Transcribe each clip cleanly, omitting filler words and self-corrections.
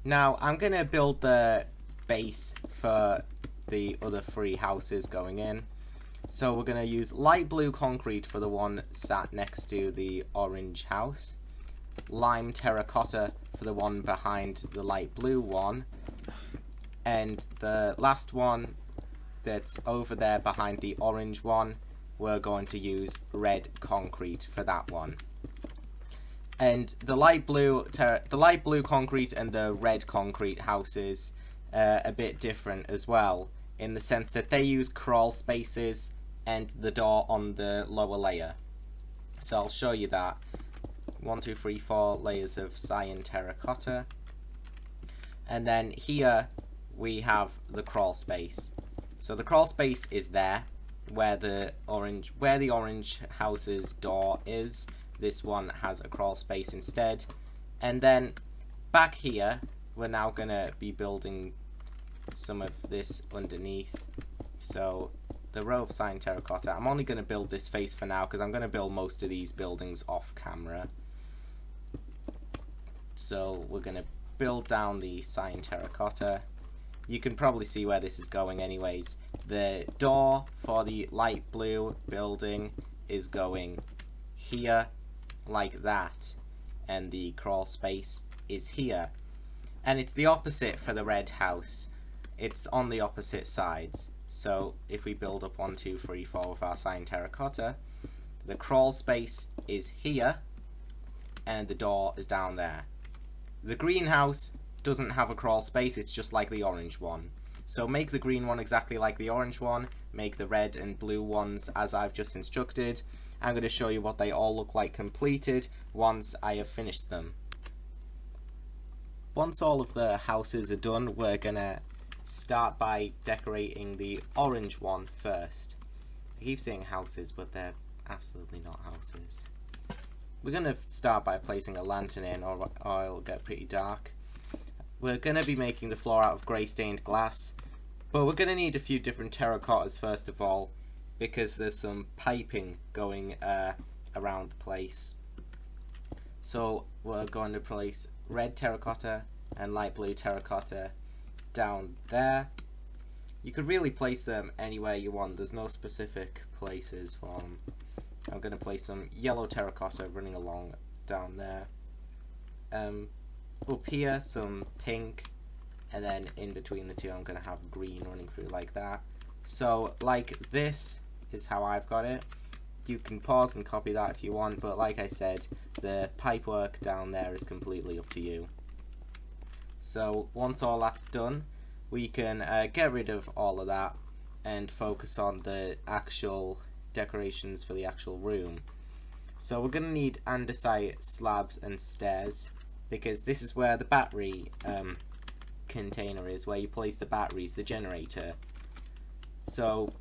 Now I'm going to build the base for the other 3 houses going in. So we're going to use light blue concrete for the one sat next to the orange house, lime terracotta for the one behind the light blue one, and the last one that's over there behind the orange one, we're going to use red concrete for that one. And the light blue concrete and the red concrete houses are a bit different as well, in the sense that they use crawl spaces and the door on the lower layer. So I'll show you that. 1, 2, 3, 4 layers of cyan terracotta, and then here we have the crawl space. So the crawl space is there where the orange house's door is. This one has a crawl space instead. And then back here we're now gonna be building some of this underneath. So the row of cyan terracotta, I'm only gonna build this face for now because I'm gonna build most of these buildings off camera. So we're gonna build down the cyan terracotta. You can probably see where this is going anyways. The door for the light blue building is going here like that, and the crawl space is here. And it's the opposite for the red house. It's on the opposite sides. So if we build up 1, 2, 3, 4 with our cyan terracotta, the crawl space is here and the door is down there. The greenhouse doesn't have a crawl space, it's just like the orange one. So make the green one exactly like the orange one, make the red and blue ones as I've just instructed. I'm going to show you what they all look like completed once I have finished them. Once all of the houses are done, we're going to start by decorating the orange one first. I keep saying houses, but they're absolutely not houses. We're going to start by placing a lantern in, or it'll get pretty dark. We're going to be making the floor out of grey stained glass, but we're going to need a few different terracottas first of all, because there's some piping going around the place. So we're going to place red terracotta and light blue terracotta down there. You could really place them anywhere you want, there's no specific places for them. I'm going to place some yellow terracotta running along down there. Up here some pink, and then in between the two I'm going to have green running through like that. So like this is how I've got it. You can pause and copy that if you want, but like I said, the pipework down there is completely up to you. So once all that's done, we can get rid of all of that and focus on the actual decorations for the actual room. So we're going to need andesite slabs and stairs, because this is where the battery container is, where you place the batteries, the generator. So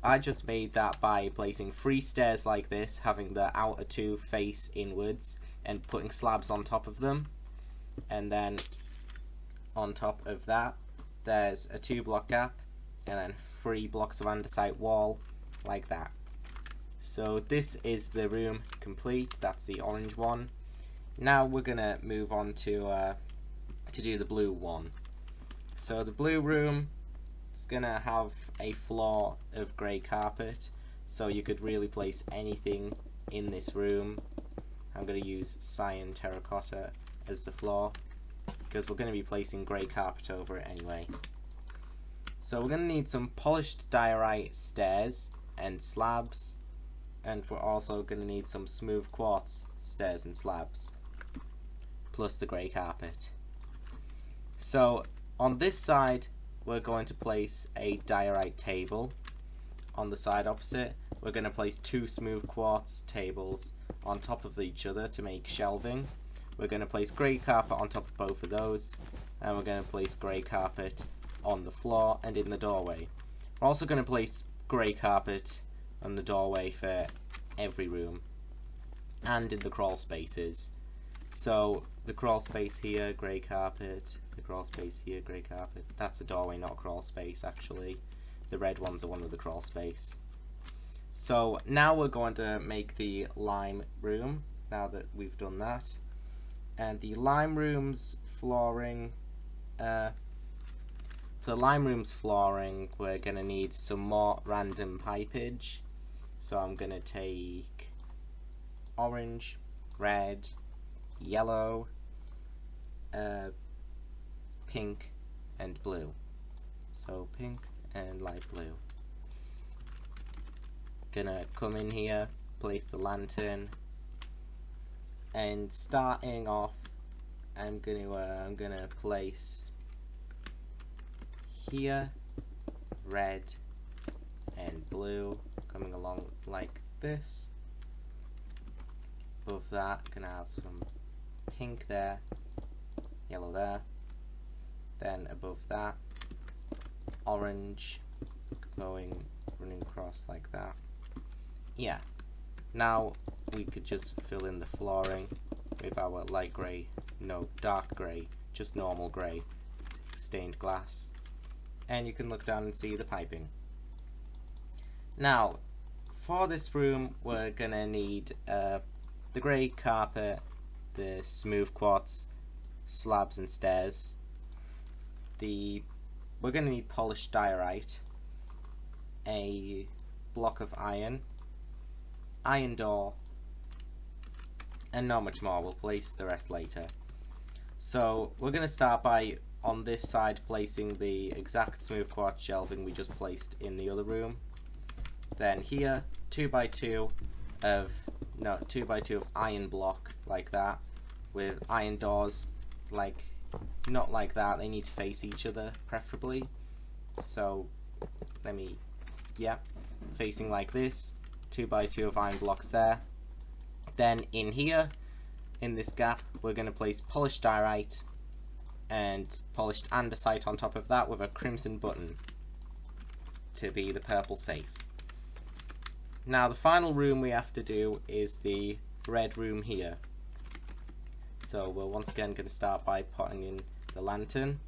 I just made that by placing 3 stairs like this, having the outer 2 face inwards, and putting slabs on top of them. And then on top of that, there's a 2-block gap, and then 3 blocks of andesite wall, like that. So this is the room complete. That's the orange one. Now we're gonna move on to do the blue one. So the blue room is gonna have a floor of grey carpet, so you could really place anything in this room. I'm gonna use cyan terracotta as the floor, because we're gonna be placing grey carpet over it anyway. So we're gonna need some polished diorite stairs and slabs, and we're also gonna need some smooth quartz stairs and slabs, plus the grey carpet. So on this side we're going to place a diorite table. On the side opposite we're going to place 2 smooth quartz tables on top of each other to make shelving. We're going to place grey carpet on top of both of those, and we're going to place grey carpet on the floor and in the doorway. We're also going to place grey carpet on the doorway for every room and in the crawl spaces. So the crawl space here, grey carpet, the crawl space here, grey carpet. That's a doorway, not a crawl space actually. The red one's the one with the crawl space. So now we're going to make the lime room, now that we've done that. And the lime room's flooring For the lime room's flooring, we're going to need some more random pipage. So I'm going to take orange, red, yellow, pink, and blue. So pink and light blue. Gonna come in here, place the lantern, and starting off, I'm gonna place here red and blue coming along like this. Above that, gonna have some pink there, yellow there. Then above that, orange running across like that. Yeah. Now we could just fill in the flooring with our light grey, no, dark grey, just normal grey stained glass. And you can look down and see the piping. Now, for this room, we're gonna need the grey carpet, the smooth quartz slabs and stairs. We're gonna need polished diorite, a block of iron door, and not much more. We'll place the rest later. So we're gonna start by, on this side, placing the exact smooth quartz shelving we just placed in the other room. Then here, 2x2 of iron block like that, with iron doors, like not like that. They need to face each other preferably. So facing like this, 2x2 of iron blocks there. Then in here, in this gap, we're going to place polished diorite and polished andesite on top of that with a crimson button to be the purple safe. Now the final room we have to do is the red room here. So we're once again going to start by putting in the lantern.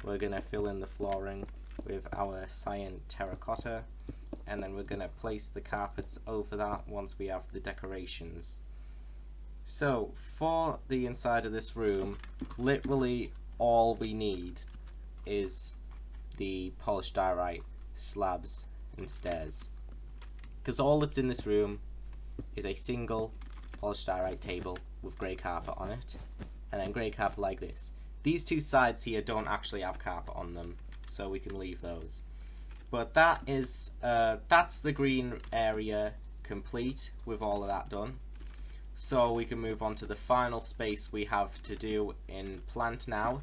We're going to fill in the flooring with our cyan terracotta, and then we're going to place the carpets over that once we have the decorations. So for the inside of this room, literally all we need is the polished diorite slabs and stairs, because all that's in this room is a single polished diorite table with grey carpet on it, and then grey carpet like this. These two sides here don't actually have carpet on them, so we can leave those. But that is that's the green area complete with all of that done. So we can move on to the final space we have to do in plant now,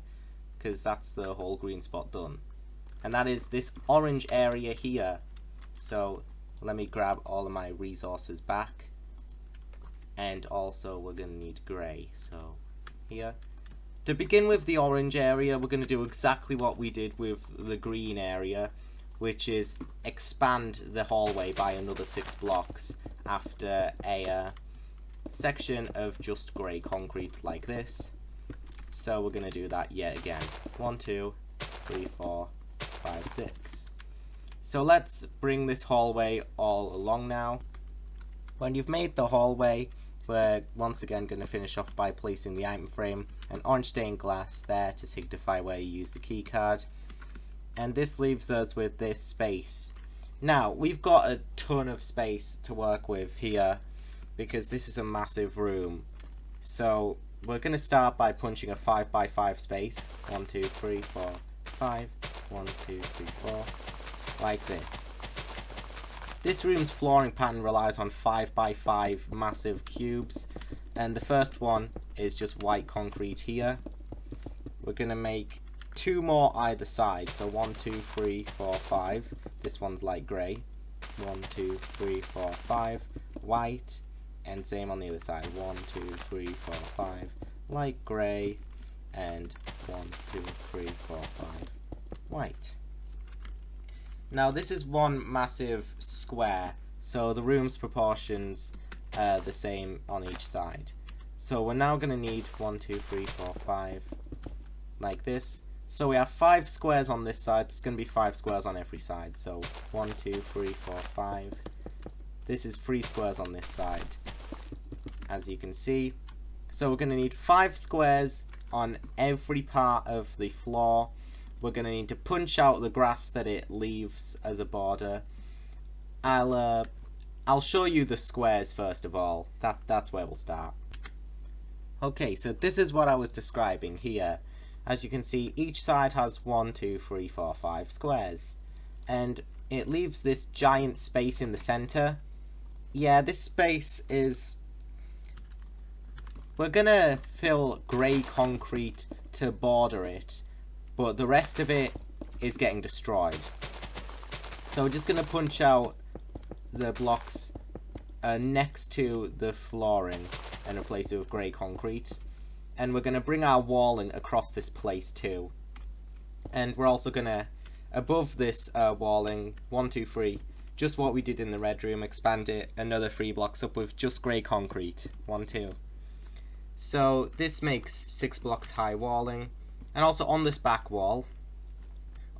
because that's the whole green spot done. And that is this orange area here. So let me grab all of my resources back. And also we're going to need grey. So here. To begin with the orange area, we're going to do exactly what we did with the green area, which is expand the hallway by another 6 blocks after a section of just grey concrete like this. So we're going to do that yet again. 1, 2, 3, 4, 5, 6. So let's bring this hallway all along now. When you've made the hallway, we're once again going to finish off by placing the item frame and orange stained glass there to signify where you use the key card. And this leaves us with this space. Now, we've got a ton of space to work with here because this is a massive room. So we're going to start by punching a 5x5 space. 1, 2, 3, 4, 5. 1, 2, 3, 4. Like this. This room's flooring pattern relies on 5x5 massive cubes, and the first one is just white concrete here. We're going to make 2 more either side, so 1, 2, 3, 4, 5. This one's light grey. 1, 2, 3, 4, 5. White, and same on the other side. 1, 2, 3, 4, 5. Light grey, and 1, 2, 3, 4, 5. White. Now this is one massive square, so the room's proportions are the same on each side. So we're now going to need 1, 2, 3, 4, 5, like this. So we have 5 squares on this side. There's going to be 5 squares on every side. So 1, 2, 3, 4, 5. This is 3 squares on this side, as you can see. So we're going to need 5 squares on every part of the floor. We're going to need to punch out the grass that it leaves as a border. I'll show you the squares first of all. That's where we'll start. Okay, so this is what I was describing here. As you can see, each side has 1, 2, 3, 4, 5 squares. And it leaves this giant space in the center. Yeah, this space is... We're gonna fill grey concrete to border it, but the rest of it is getting destroyed. So we're just gonna punch out the blocks next to the flooring and replace it with grey concrete. And we're gonna bring our walling across this place too. And we're also gonna, above this walling, 1, 2, 3, just what we did in the red room, expand it another 3 blocks up with just grey concrete. 1, 2. So this makes 6 blocks high walling. And also on this back wall,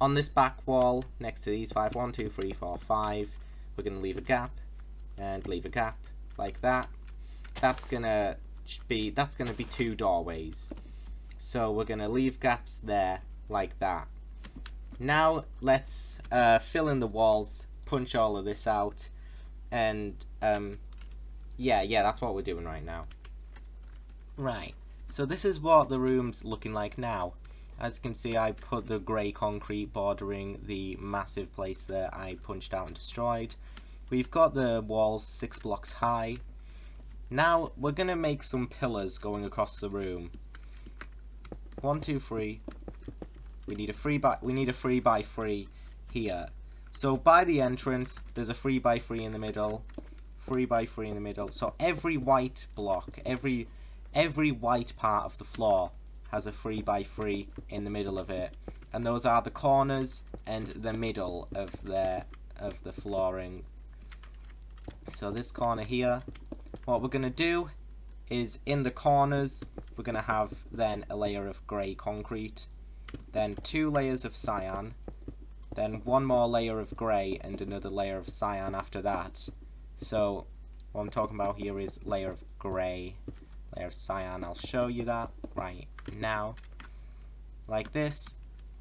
next to these 5, 1, 2, 3, 4, 5, we're going to leave a gap, and leave a gap, like that. That's gonna be 2 doorways. So we're going to leave gaps there, like that. Now let's fill in the walls, punch all of this out, and yeah, that's what we're doing right now. Right, so this is what the room's looking like now. As you can see, I put the grey concrete bordering the massive place that I punched out and destroyed. We've got the walls 6 blocks high. Now we're gonna make some pillars going across the room. 1, 2, 3. We need a 3 by 3 here. So by the entrance, there's a 3 by 3 in the middle, 3 by 3 in the middle. So every white block, every white part of the floor has a 3 by 3 in the middle of it, and those are the corners and the middle of the flooring. So this corner here, what we're gonna do is in the corners we're gonna have then a layer of grey concrete, then 2 layers of cyan, then 1 more layer of grey and another layer of cyan after that. So what I'm talking about here is layer of grey, layer of cyan. I'll show you that right now, like this.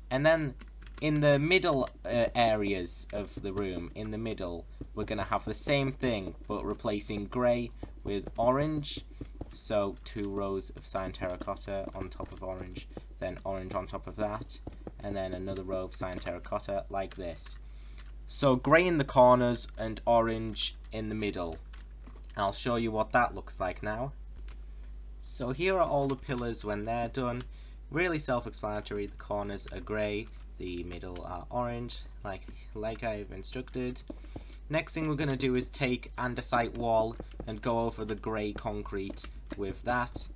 And then in the middle areas of the room, in the middle, we're going to have the same thing, but replacing grey with orange. So 2 rows of cyan terracotta on top of orange, then orange on top of that, and then another row of cyan terracotta, like this. So grey in the corners and orange in the middle. I'll show you what that looks like now. So here are all the pillars when they're done. Really self-explanatory. The corners are grey, the middle are orange, like I've instructed. Next thing we're going to do is take andesite wall and go over the grey concrete with that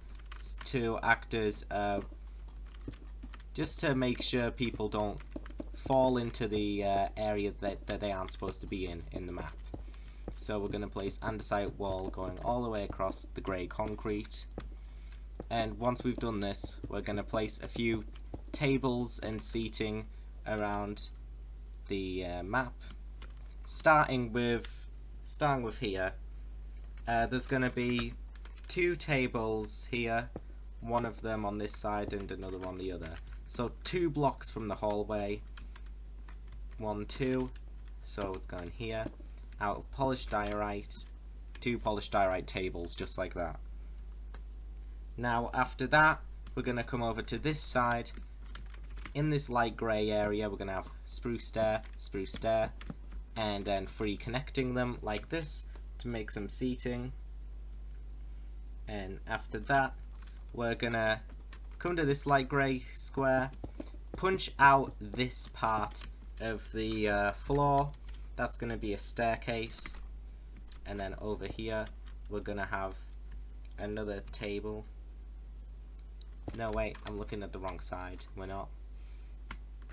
to act as just to make sure people don't fall into the area that they aren't supposed to be in the map. So we're going to place andesite wall going all the way across the grey concrete. And once we've done this, we're going to place a few tables and seating around the map. Starting with here, there's going to be 2 tables here, one of them on this side and another on the other. So 2 blocks from the hallway, 1, 2, so it's going here, out of polished diorite, 2 polished diorite tables, just like that. Now after that, we're going to come over to this side. In this light grey area, we're going to have spruce stair, and then 3 connecting them like this to make some seating. And after that, we're going to come to this light grey square, punch out this part of the floor. That's going to be a staircase. And then over here, we're going to have another table. No, wait, I'm looking at the wrong side. We're not.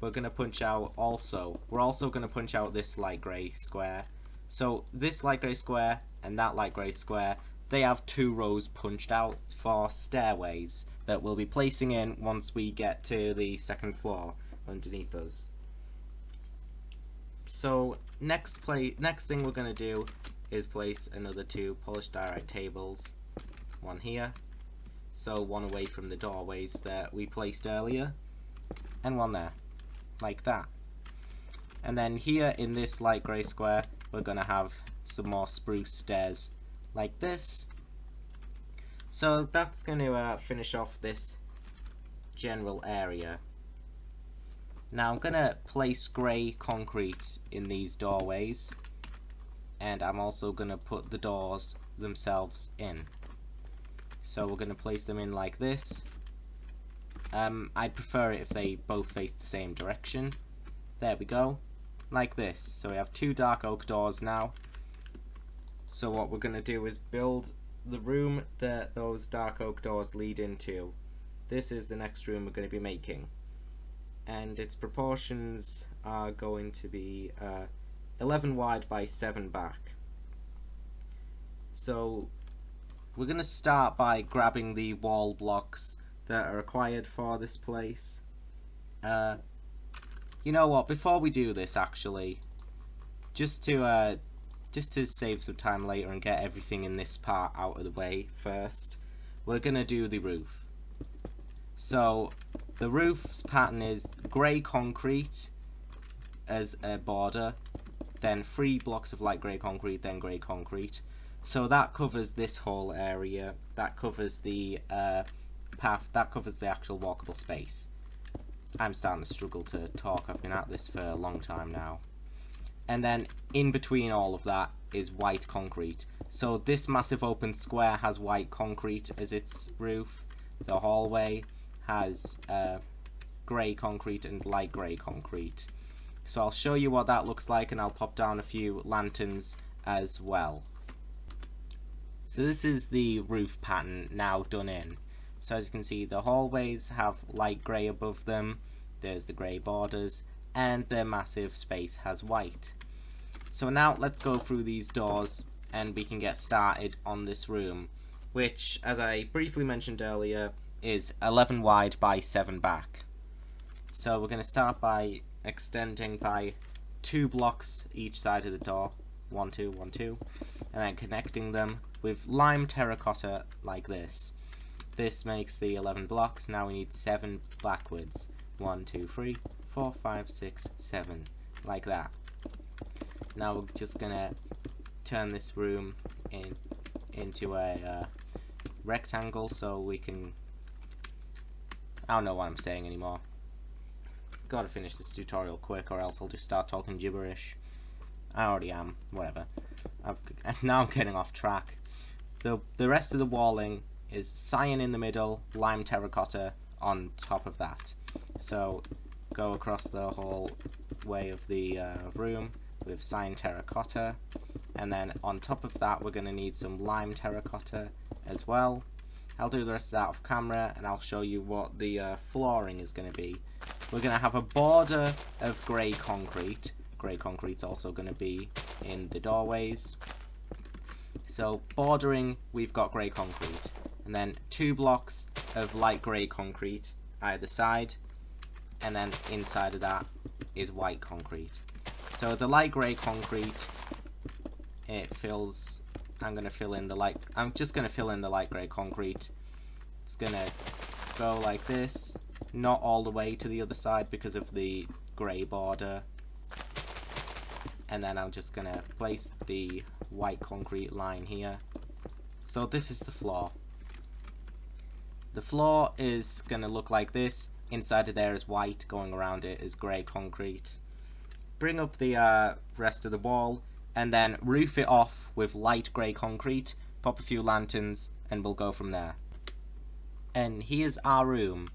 We're going to punch out we're also going to punch out this light grey square. So this light grey square and that light grey square, they have 2 rows punched out for stairways that we'll be placing in once we get to the 2nd floor underneath us. So next thing we're going to do is place another 2 polished diorite tables. 1 here, So one away from the doorways that we placed earlier, and one there, like that. And then here in this light grey square, we're going to have some more spruce stairs like this. So that's going to finish off this general area. Now I'm going to place grey concrete in these doorways, and I'm also going to put the doors themselves in. So we're going to place them in like this. I'd prefer it if they both face the same direction. There we go, like this. So we have 2 dark oak doors now. So what we're going to do is build the room that those dark oak doors lead into. This is the next room we're going to be making, and its proportions are going to be 11 wide by 7 back. So we're going to start by grabbing the wall blocks that are required for this place. You know what, before we do this, actually, just to save some time later and get everything in this part out of the way first, we're going to do the roof. So the roof's pattern is grey concrete as a border, then 3 blocks of light grey concrete, then grey concrete. So that covers this whole area, that covers the path, that covers the actual walkable space. I'm starting to struggle to talk, I've been at this for a long time now. And then in between all of that is white concrete. So this massive open square has white concrete as its roof. The hallway has grey concrete and light grey concrete. So I'll show you what that looks like, and I'll pop down a few lanterns as well. So this is the roof pattern now done in. So as you can see, the hallways have light grey above them, there's the grey borders, and the massive space has white. So now let's go through these doors and we can get started on this room, which, as I briefly mentioned earlier, is 11 wide by 7 back. So we're going to start by extending by 2 blocks each side of the door, 1, 2, 1, 2, and then connecting them with lime terracotta like this. This makes the 11 blocks. Now we need 7 backwards. 1, 2, 3, 4, 5, 6, 7, like that. Now we're just gonna turn this room into a rectangle so we can... I don't know what I'm saying anymore. Gotta finish this tutorial quick or else I'll just start talking gibberish. I already am, whatever. Now I'm getting off track. The rest of the walling is cyan in the middle, lime terracotta on top of that. So go across the whole way of the room with cyan terracotta, and then on top of that we're going to need some lime terracotta as well. I'll do the rest of that off camera and I'll show you what the flooring is going to be. We're going to have a border of grey concrete. Grey concrete's also going to be in the doorways. So bordering, we've got grey concrete, and then 2 blocks of light grey concrete either side, and then inside of that is white concrete. So the light grey concrete, it fills... I'm just going to fill in the light grey concrete. It's going to go like this, not all the way to the other side because of the grey border. And then I'm just going to place the white concrete line here. So this is the floor. The floor is going to look like this. Inside of there is white, going around it is grey concrete. Bring up the rest of the wall and then roof it off with light grey concrete, pop a few lanterns, and we'll go from there. And here's our room.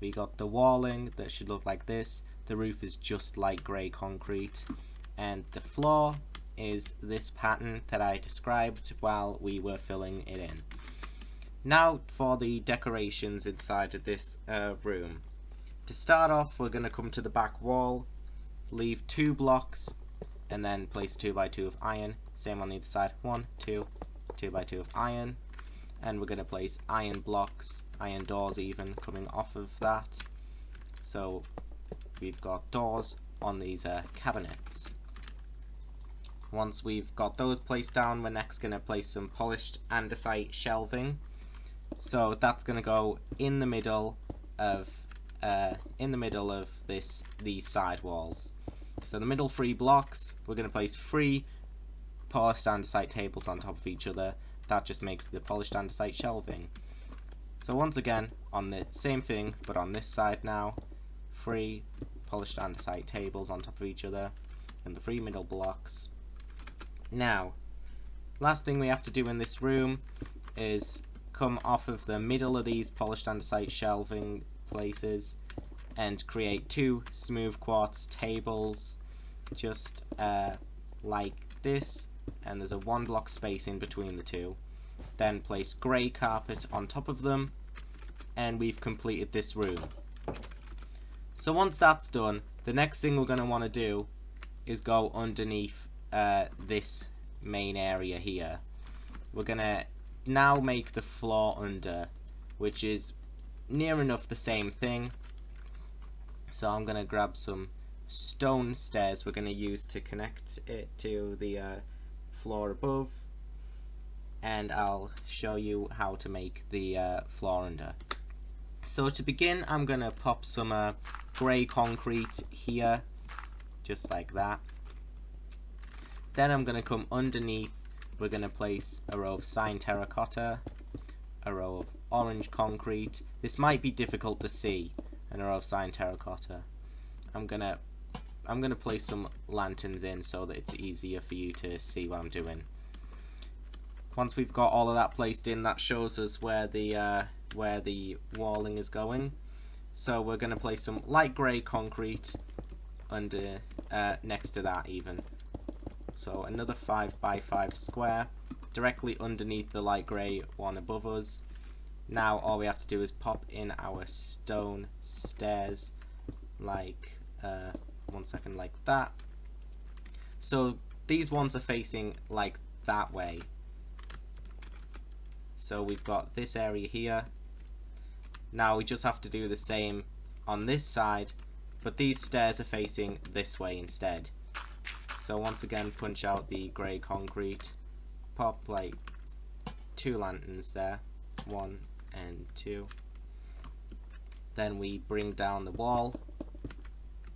We got the walling that should look like this. The roof is just light grey concrete, and the floor is this pattern that I described while we were filling it in. Now for the decorations inside of this room. To start off, we're going to come to the back wall, leave 2 blocks, and then place 2x2 of iron. Same on the other side. 1, 2, 2x2 of iron. And we're going to place iron blocks, iron doors even, coming off of that. So we've got doors on these cabinets. Once we've got those placed down, we're next going to place some polished andesite shelving. So that's going to go in the middle of these side walls. So the middle 3 blocks, we're going to place 3 polished andesite tables on top of each other. That just makes the polished andesite shelving. So once again, on the same thing, but on this side now, 3 polished andesite tables on top of each other, and the 3 middle blocks. Now, last thing we have to do in this room is come off of the middle of these polished andesite shelving places and create 2 smooth quartz tables, just like this, and there's a 1 block space in between the 2. Then place grey carpet on top of them, and we've completed this room. So once that's done, the next thing we're going to want to do is go underneath this main area here. We're going to now make the floor under, which is near enough the same thing. So I'm going to grab some stone stairs we're going to use to connect it to the floor above, and I'll show you how to make the floor under. So to begin, I'm going to pop some grey concrete here, just like that. Then I'm going to come underneath, we're going to place a row of cyan terracotta, a row of orange concrete. This might be difficult to see, and a row of cyan terracotta. I'm gonna place some lanterns in so that it's easier for you to see what I'm doing. Once we've got all of that placed in, that shows us where the walling is going. So we're going to place some light grey concrete under next to that even. So another 5x5 square directly underneath the light grey one above us. Now all we have to do is pop in our stone stairs like like that. So these ones are facing like that way. So we've got this area here. Now we just have to do the same on this side, but these stairs are facing this way instead. So once again, punch out the grey concrete, pop like 2 lanterns there, 1 and 2. Then we bring down the wall,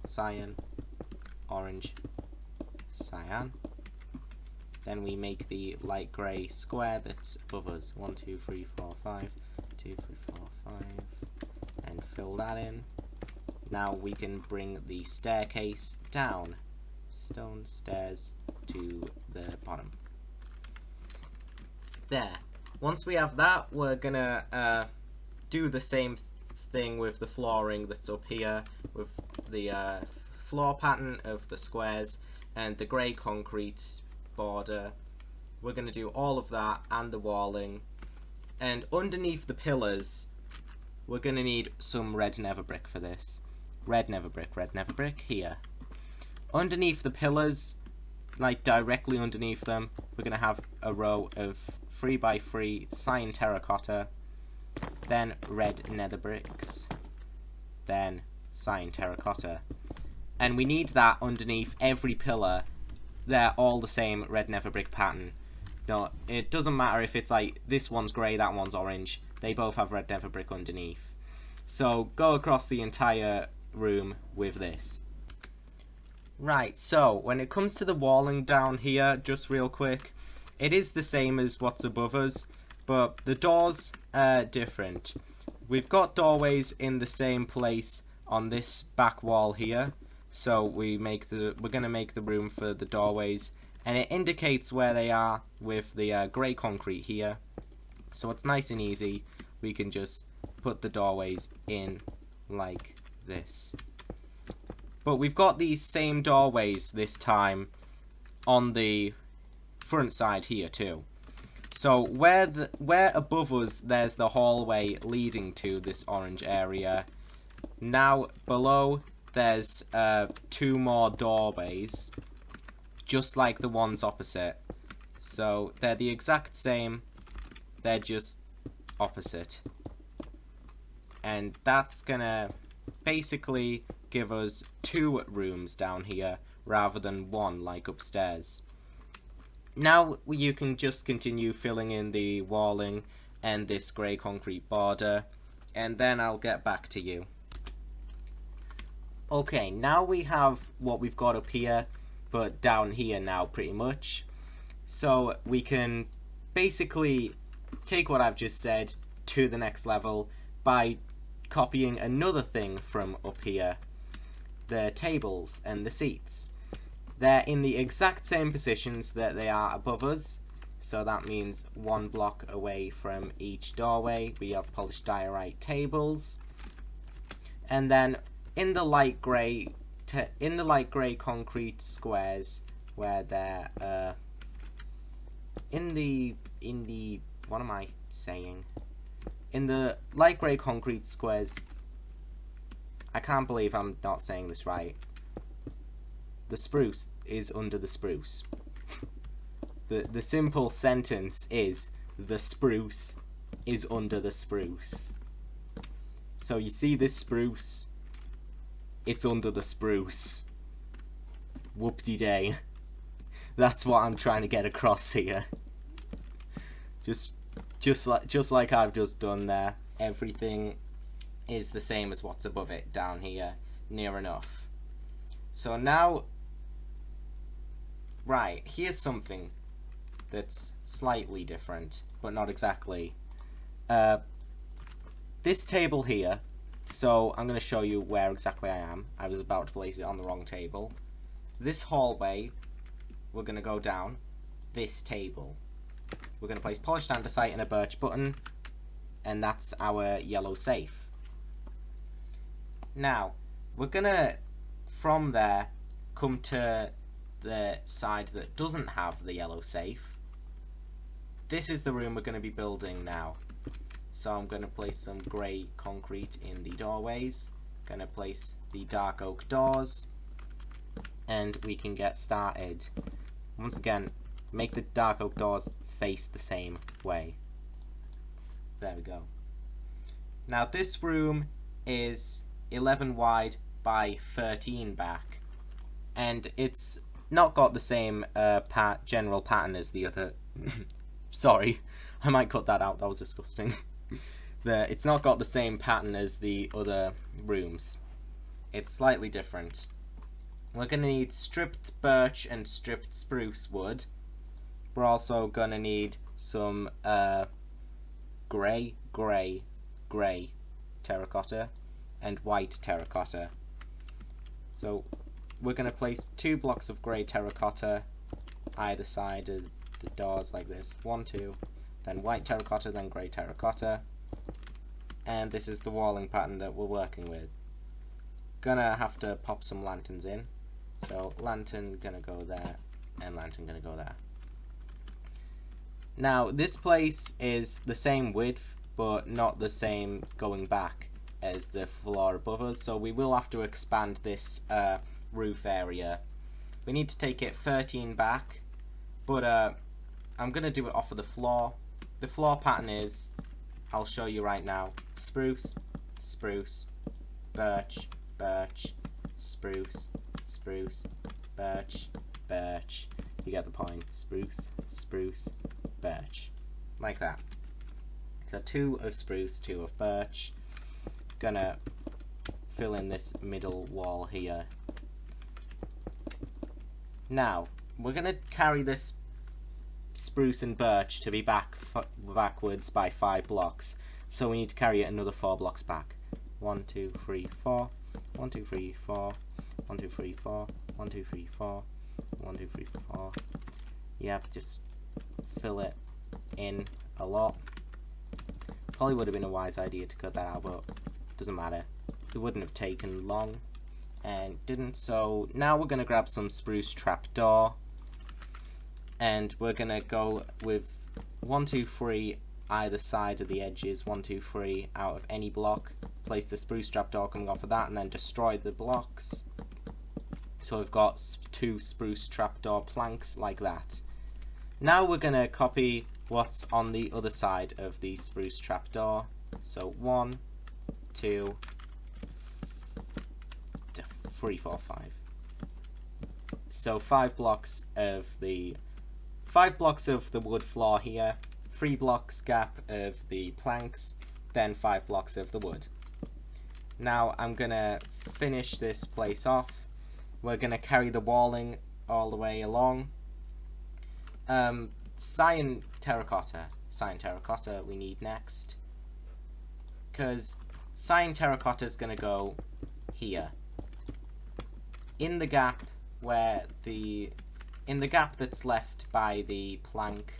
cyan, orange, cyan. Then we make the light grey square that's above us, 1, 2, 3, 4, 5, 2, 3, 4, 5, and fill that in. Now we can bring the staircase down, stone stairs to the bottom. There. Once we have that, we're gonna do the same thing with the flooring that's up here, with the floor pattern of the squares and the grey concrete border. We're going to do all of that and the walling, and underneath the pillars we're going to need some red nether brick for this. Red nether brick here. Underneath the pillars, like directly underneath them, we're going to have a row of 3x3 cyan terracotta, then red nether bricks, then cyan terracotta, and we need that underneath every pillar. They're all the same red nether brick pattern. No, it doesn't matter if it's like this one's grey, that one's orange. They both have red nether brick underneath. So go across the entire room with this. Right, so when it comes to the walling down here, just real quick, it is the same as what's above us, but the doors are different. We've got doorways in the same place on this back wall here. So we're going to make the room for the doorways, and it indicates where they are with the grey concrete here. So it's nice and easy. We can just put the doorways in like this. But we've got these same doorways this time on the front side here too. So where above us there's the hallway leading to this orange area. Now below there's 2 more doorways, just like the ones opposite. So they're the exact same, they're just opposite. And that's gonna basically give us 2 rooms down here rather than 1 like upstairs. Now you can just continue filling in the walling and this grey concrete border, and then I'll get back to you. Okay, now we have what we've got up here, but down here now pretty much. So we can basically take what I've just said to the next level by copying another thing from up here. The tables and the seats. They're in the exact same positions that they are above us. So that means 1 block away from each doorway we have polished diorite tables. And then in the light grey concrete squares where they're in the what am I saying? In the light grey concrete squares, I can't believe I'm not saying this right. The spruce is under the spruce. The simple sentence is the spruce is under the spruce. So you see this spruce? It's under the spruce. Whoop-de-day. That's what I'm trying to get across here. Just like I've just done there. Everything is the same as what's above it down here, near enough. So now, right, here's something that's slightly different, but not exactly. This table here, so I'm going to show you where exactly I am. I was about to place it on the wrong table. This hallway, we're going to go down this table. We're going to place polished andesite and a birch button, and that's our yellow safe. Now, we're going to, from there, come to the side that doesn't have the yellow safe. This is the room we're going to be building now. So I'm going to place some grey concrete in the doorways. Going to place the dark oak doors, and we can get started. Once again, make the dark oak doors face the same way. There we go. Now this room is 11 wide by 13 back, and it's not got the same general pattern as the other. Sorry, I might cut that out, that was disgusting. It's not got the same pattern as the other rooms. It's slightly different. We're going to need stripped birch and stripped spruce wood. We're also going to need some grey terracotta and white terracotta. So we're going to place 2 blocks of grey terracotta either side of the doors like this. 1, 2, then white terracotta, then grey terracotta. And this is the walling pattern that we're working with. Gonna have to pop some lanterns in. So lantern gonna go there, and lantern gonna go there. Now this place is the same width, but not the same going back as the floor above us, so we will have to expand this roof area. We need to take it 13 back, but I'm gonna do it off of the floor. The floor pattern is, I'll show you right now, spruce, spruce, birch, birch, spruce, spruce, birch, birch. You get the point. Spruce, spruce, birch. Like that. So 2 of spruce, 2 of birch. Gonna fill in this middle wall here. Now, we're gonna carry this spruce and birch to be backwards by 5 blocks. So we need to carry it another 4 blocks back. 1, 2, 3, 4. 1, 2, 3, 4. 1, 2, 3, 4. 1, 2, 3, 4. 1, 2, 3, 4. Yep, just fill it in a lot. Probably would have been a wise idea to cut that out, but doesn't matter. It wouldn't have taken long, and didn't. So now we're gonna grab some spruce trapdoor, and we're gonna go with 1, 2, 3 either side of the edges. 1, 2, 3 out of any block. Place the spruce trapdoor coming off of that, and then destroy the blocks. So we've got 2 spruce trapdoor planks like that. Now we're gonna copy what's on the other side of the spruce trapdoor. So 1, 2, 3, 4, 5. So 5 blocks of the wood floor here, 3 blocks gap of the planks, then 5 blocks of the wood. Now I'm gonna finish this place off. We're gonna carry the walling all the way along. Cyan terracotta we need next, because cyan terracotta is gonna go here in the gap that's left by the plank.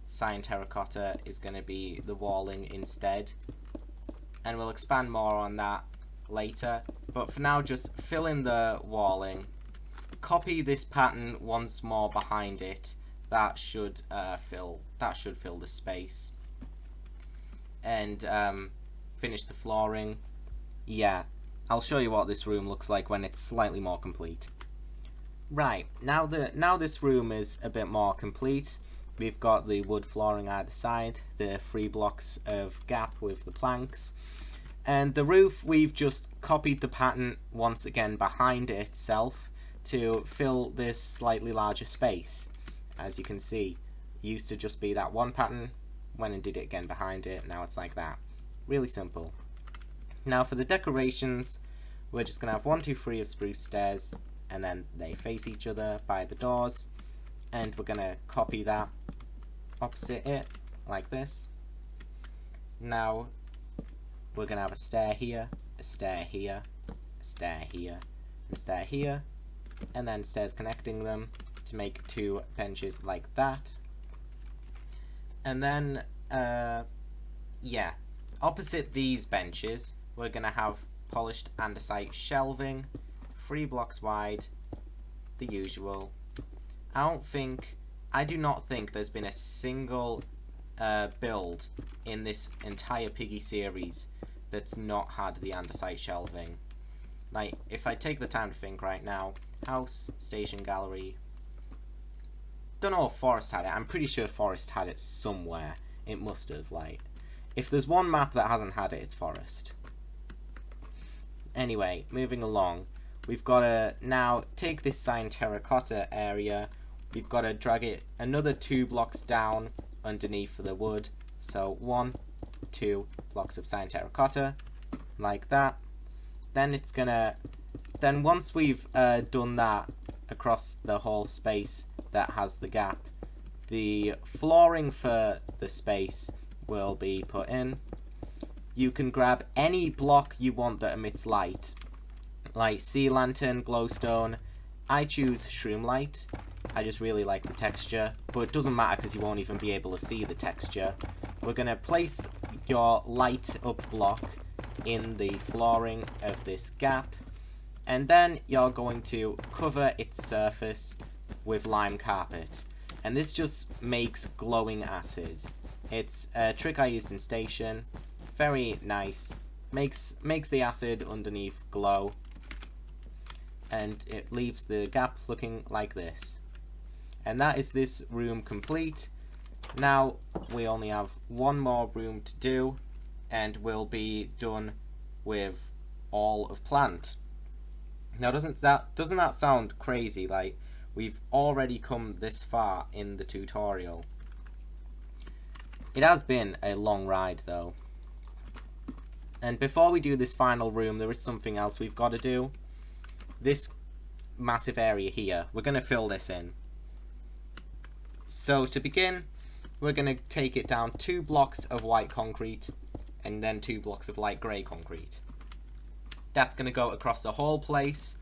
Cyan terracotta is going to be the walling instead, and we'll expand more on that later, but for now just fill in the walling, copy this pattern once more behind it. That should fill the space, and finish the flooring. Yeah, I'll show you what this room looks like when it's slightly more complete. Right, now this room is a bit more complete. We've got the wood flooring either side, the 3 blocks of gap with the planks, and the roof we've just copied the pattern once again behind it itself to fill this slightly larger space. As you can see, it used to just be that one pattern, went and did it again behind it, now it's like that. Really simple. Now for the decorations, we're just going to have 1, 2, 3 of spruce stairs, and then they face each other by the doors, and we're going to copy that opposite it, like this. Now we're going to have a stair here, a stair here, a stair here, and a stair here, and then stairs connecting them to make 2 benches like that. And then, yeah, opposite these benches, we're going to have polished andesite shelving, 3 blocks wide, the usual. I do not think there's been a single build in this entire Piggy series that's not had the andesite shelving. Like, if I take the time to think right now, house, station, gallery. Don't know if Forest had it. I'm pretty sure Forest had it somewhere. It must have. Like, if there's one map that hasn't had it, it's Forest. Anyway, moving along. We've got to now take this cyan terracotta area. We've got to drag it another 2 blocks down underneath the wood. So 1, 2 blocks of cyan terracotta, like that. Then it's gonna. Then once we've done that across the whole space that has the gap, the flooring for the space will be put in. You can grab any block you want that emits light, like sea lantern, glowstone. I choose shroom light. I just really like the texture, but it doesn't matter because you won't even be able to see the texture. We're going to place your light up block in the flooring of this gap, and then you're going to cover its surface with lime carpet, and this just makes glowing acid. It's a trick I used in station. Very nice. Makes the acid underneath glow, and it leaves the gap looking like this. And that is this room complete. Now we only have one more room to do, and we'll be done with all of plant. Now doesn't that sound crazy? Like, we've already come this far in the tutorial. It has been a long ride though. And before we do this final room, there is something else we've got to do. This massive area here, we're going to fill this in. So to begin, we're going to take it down 2 blocks of white concrete and then 2 blocks of light grey concrete. That's going to go across the whole place,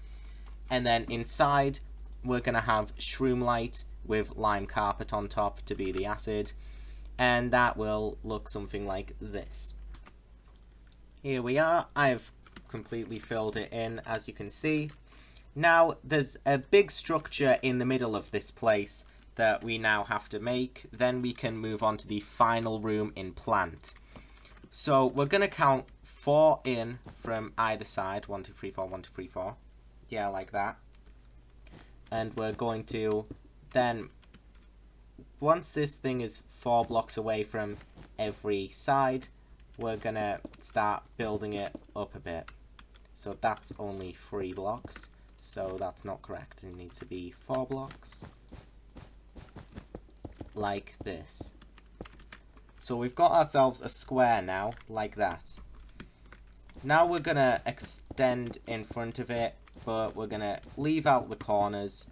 and then inside we're going to have shroom light with lime carpet on top to be the acid, and that will look something like this. Here we are. I've completely filled it in, as you can see. Now there's a big structure in the middle of this place that we now have to make. Then we can move on to the final room in plant. So we're going to count 4 in from either side. 1, 2, 3, 4, 1, 2, 3, 4. Yeah, like that. And we're going to then, once this thing is 4 blocks away from every side, we're going to start building it up a bit. So that's only 3 blocks. So that's not correct. It needs to be 4 blocks. Like this. So we've got ourselves a square now, like that. Now we're going to extend in front of it, but we're going to leave out the corners.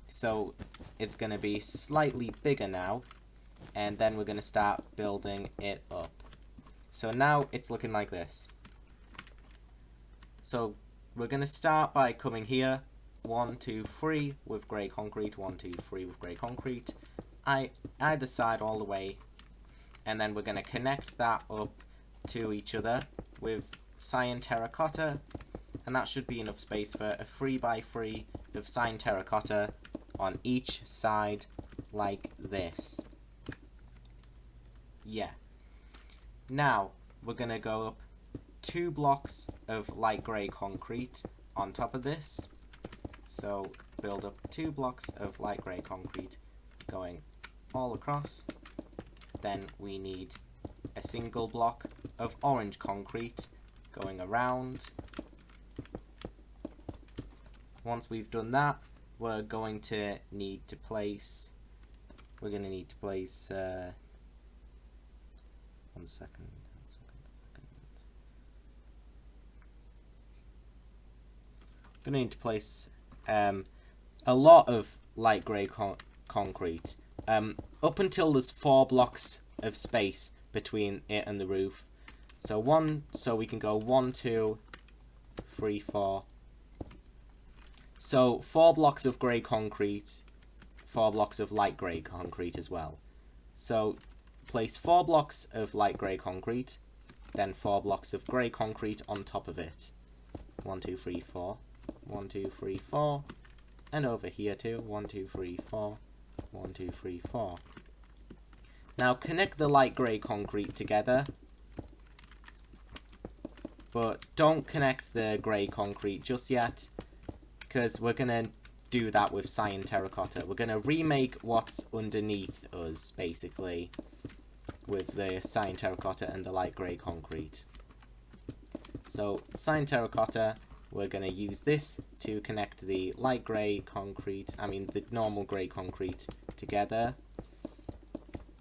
So it's going to be slightly bigger now. And then we're going to start building it up. So now it's looking like this. So we're going to start by coming here. 1, 2, 3 with grey concrete. 1, 2, 3 with grey concrete. Either side all the way. And then we're going to connect that up to each other with cyan terracotta. And that should be enough space for a 3x3 of cyan terracotta on each side like this. Yeah. Now we're going to go up 2 blocks of light grey concrete on top of this. So build up 2 blocks of light grey concrete going all across. Then we need a single block of orange concrete going around. Once we've done that, we're going to need to place, one second. We're going to need to place a lot of light grey concrete. Up until there's 4 blocks of space between it and the roof. So we can go 1, 2, 3, 4. So 4 blocks of grey concrete, 4 blocks of light grey concrete as well. So place 4 blocks of light grey concrete, then 4 blocks of grey concrete on top of it. 1, 2, 3, 4. 1, 2, 3, 4. And over here too. 1, 2, 3, 4. 1, 2, 3, 4. Now connect the light grey concrete together. But don't connect the grey concrete just yet, because we're going to do that with cyan terracotta. We're going to remake what's underneath us, basically, with the cyan terracotta and the light grey concrete. So cyan terracotta, we're going to use this to connect the light grey concrete, the normal grey concrete together,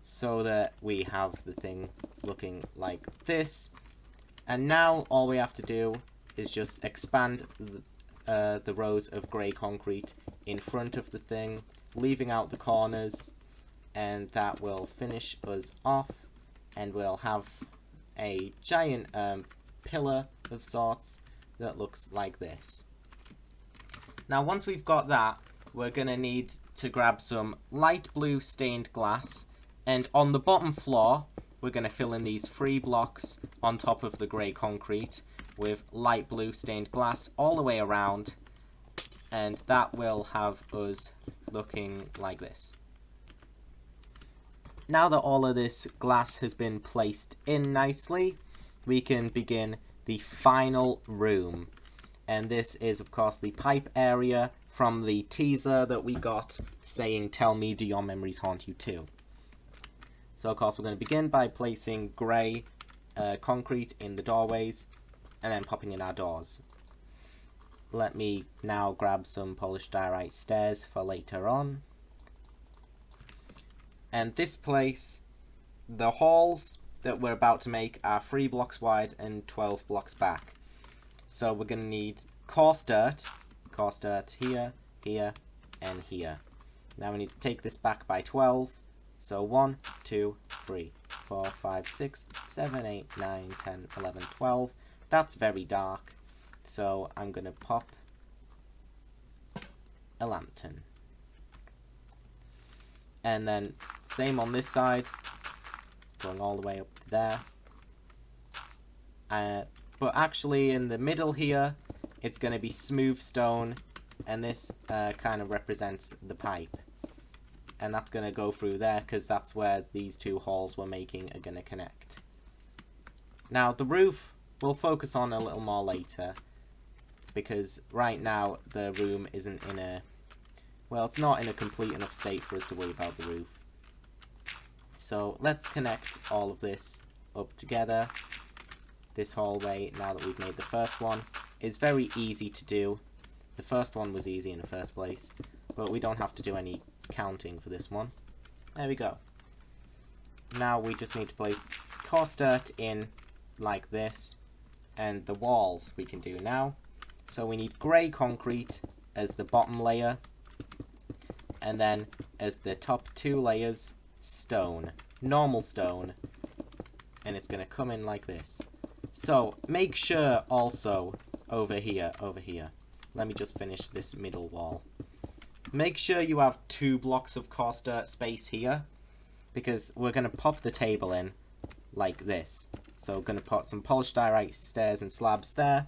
so that we have the thing looking like this. And now all we have to do is just expand the rows of grey concrete in front of the thing, leaving out the corners, and that will finish us off, and we'll have a giant pillar of sorts that looks like this. Now once we've got that, we're going to need to grab some light blue stained glass, and on the bottom floor we're going to fill in these 3 blocks on top of the grey concrete with light blue stained glass all the way around, and that will have us looking like this. Now that all of this glass has been placed in nicely, we can begin the final room. And this is of course the pipe area from the teaser that we got saying, "Tell me, do your memories haunt you too?" So of course we're going to begin by placing grey concrete in the doorways and then popping in our doors. Let me now grab some polished diorite stairs for later on. And this place, the halls that we're about to make are 3 blocks wide and 12 blocks back. So we're going to need coarse dirt here, here, and here. Now we need to take this back by 12. So 1, 2, 3, 4, 5, 6, 7, 8, 9, 10, 11, 12. That's very dark. So I'm going to pop a lantern. And then same on this side, going all the way up to there. But actually in the middle here, it's going to be smooth stone, and this kind of represents the pipe. And that's going to go through there, because that's where these 2 halls we're making are going to connect. Now the roof we'll focus on a little more later, because right now the room isn't in a, well, it's not in a complete enough state for us to worry about the roof. So let's connect all of this up together. This hallway, now that we've made the first one, is very easy to do. The first one was easy in the first place, but we don't have to do any counting for this one. There we go. now we just need to place coarse dirt in like this, and the walls we can do now. So we need grey concrete as the bottom layer, and then as the top 2 layers, stone, normal stone, and it's going to come in like this. So make sure also over here, let me just finish this middle wall. Make sure you have 2 blocks of coarse dirt space here, because we're going to pop the table in like this. So we're going to put some polished diorite stairs and slabs there.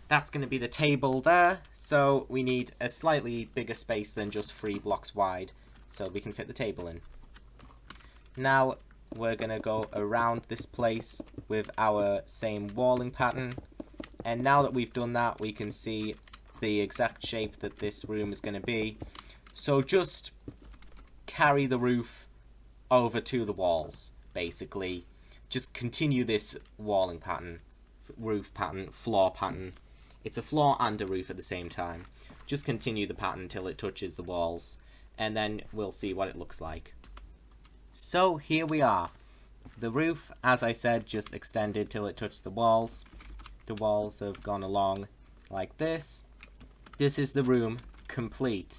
That's going to be the table there, so we need a slightly bigger space than just 3 blocks wide, so we can fit the table in. Now we're going to go around this place with our same walling pattern, and now that we've done that, we can see the exact shape that this room is going to be. So just carry the roof over to the walls, basically. Just continue this walling pattern, roof pattern, floor pattern. It's a floor and a roof at the same time. Just continue the pattern until it touches the walls, and then we'll see what it looks like. So here we are. The roof, as I said, just extended till it touched the walls. The walls have gone along like this. This is the room complete.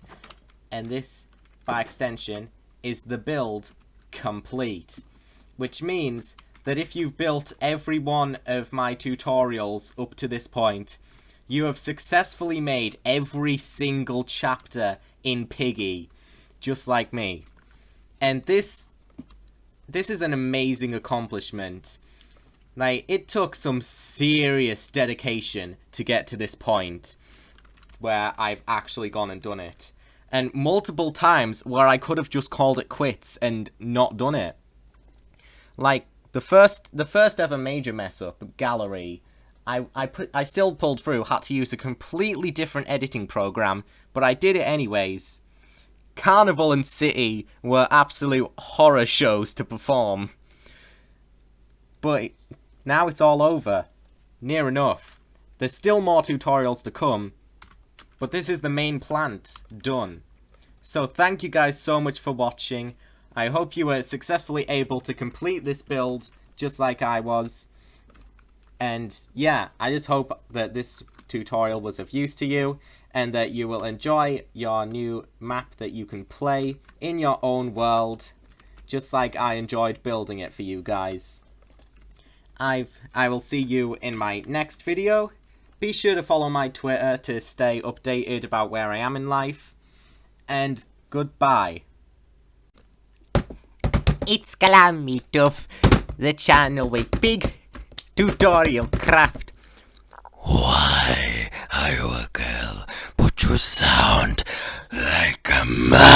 And this, by extension, is the build complete. Which means that if you've built every one of my tutorials up to this point, you have successfully made every single chapter in Piggy, just like me. And this is an amazing accomplishment. Like, it took some serious dedication to get to this point where I've actually gone and done it. And multiple times where I could have just called it quits and not done it. Like, the first ever major mess up, gallery, I still pulled through, had to use a completely different editing program, but I did it anyways. Carnival and City were absolute horror shows to perform. But now it's all over. Near enough. There's still more tutorials to come, but this is the main plant done. So thank you guys so much for watching. I hope you were successfully able to complete this build just like I was. And yeah, I just hope that this tutorial was of use to you, and that you will enjoy your new map that you can play in your own world, just like I enjoyed building it for you guys. I will see you in my next video. Be sure to follow my Twitter to stay updated about where I am in life. And goodbye. It's Calamituff, the channel with big tutorial craft. Why are you a girl, but you sound like a man?